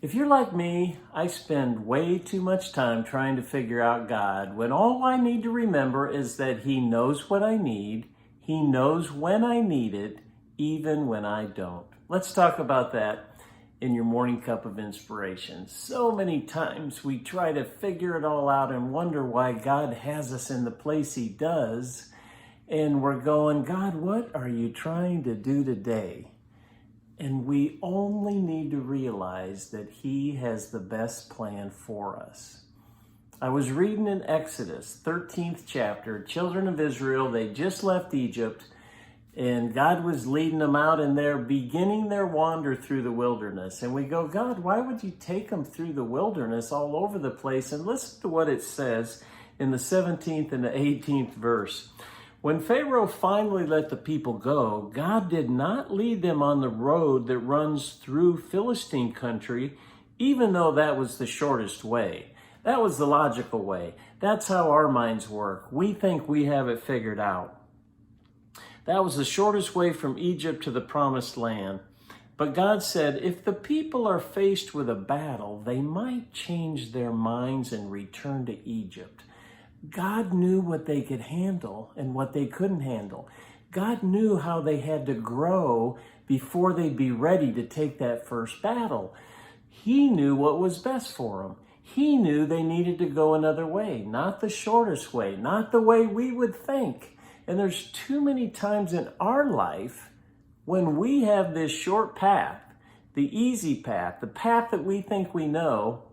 If you're like me, I spend way too much time trying to figure out God when all I need to remember is that He knows what I need, He knows when I need it, even when I don't. Let's talk about that in your morning cup of inspiration. So many times we try to figure it all out and wonder why God has us in the place He does. And we're going, God, what are you trying to do today? And we only need to realize that He has the best plan for us. I was reading in Exodus, 13th chapter, children of Israel, they just left Egypt, and God was leading them out, and they're beginning their wander through the wilderness. And we go, God, why would you take them through the wilderness all over the place? And listen to what it says in the 17th and the 18th verse. When Pharaoh finally let the people go, God did not lead them on the road that runs through Philistine country, even though that was the shortest way. That was the logical way. That's how our minds work. We think we have it figured out. That was the shortest way from Egypt to the promised land. But God said, if the people are faced with a battle, they might change their minds and return to Egypt. God knew what they could handle and what they couldn't handle. God knew how they had to grow before they'd be ready to take that first battle. He knew what was best for them. He knew they needed to go another way, not the shortest way, not the way we would think. And there's too many times in our life when we have this short path, the easy path, the path that we think we know,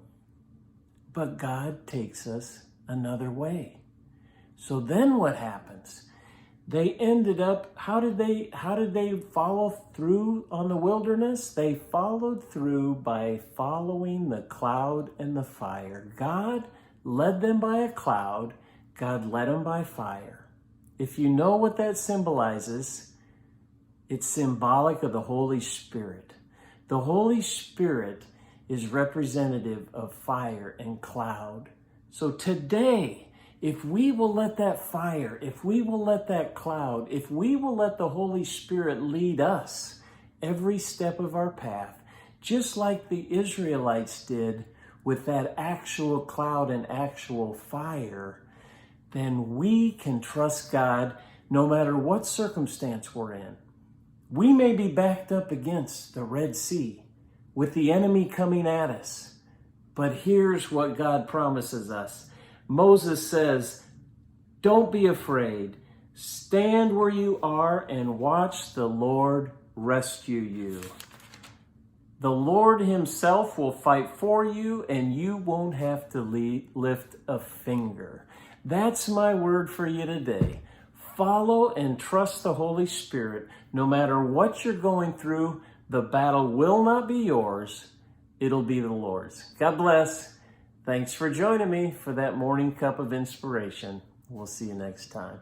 but God takes us another way. So then what happens? They ended up, how did they follow through on the wilderness? They followed through by following the cloud and the fire. God led them by a cloud. God led them by fire. If you know what that symbolizes, it's symbolic of the Holy Spirit. The Holy Spirit is representative of fire and cloud. So today, if we will let that fire, if we will let that cloud, if we will let the Holy Spirit lead us every step of our path, just like the Israelites did with that actual cloud and actual fire, then we can trust God no matter what circumstance we're in. We may be backed up against the Red Sea with the enemy coming at us, but here's what God promises us. Moses says, don't be afraid. Stand where you are and watch the Lord rescue you. The Lord Himself will fight for you, and you won't have to lift a finger. That's my word for you today. Follow and trust the Holy Spirit. No matter what you're going through, the battle will not be yours. It'll be the Lord's. God bless. Thanks for joining me for that morning cup of inspiration. We'll see you next time.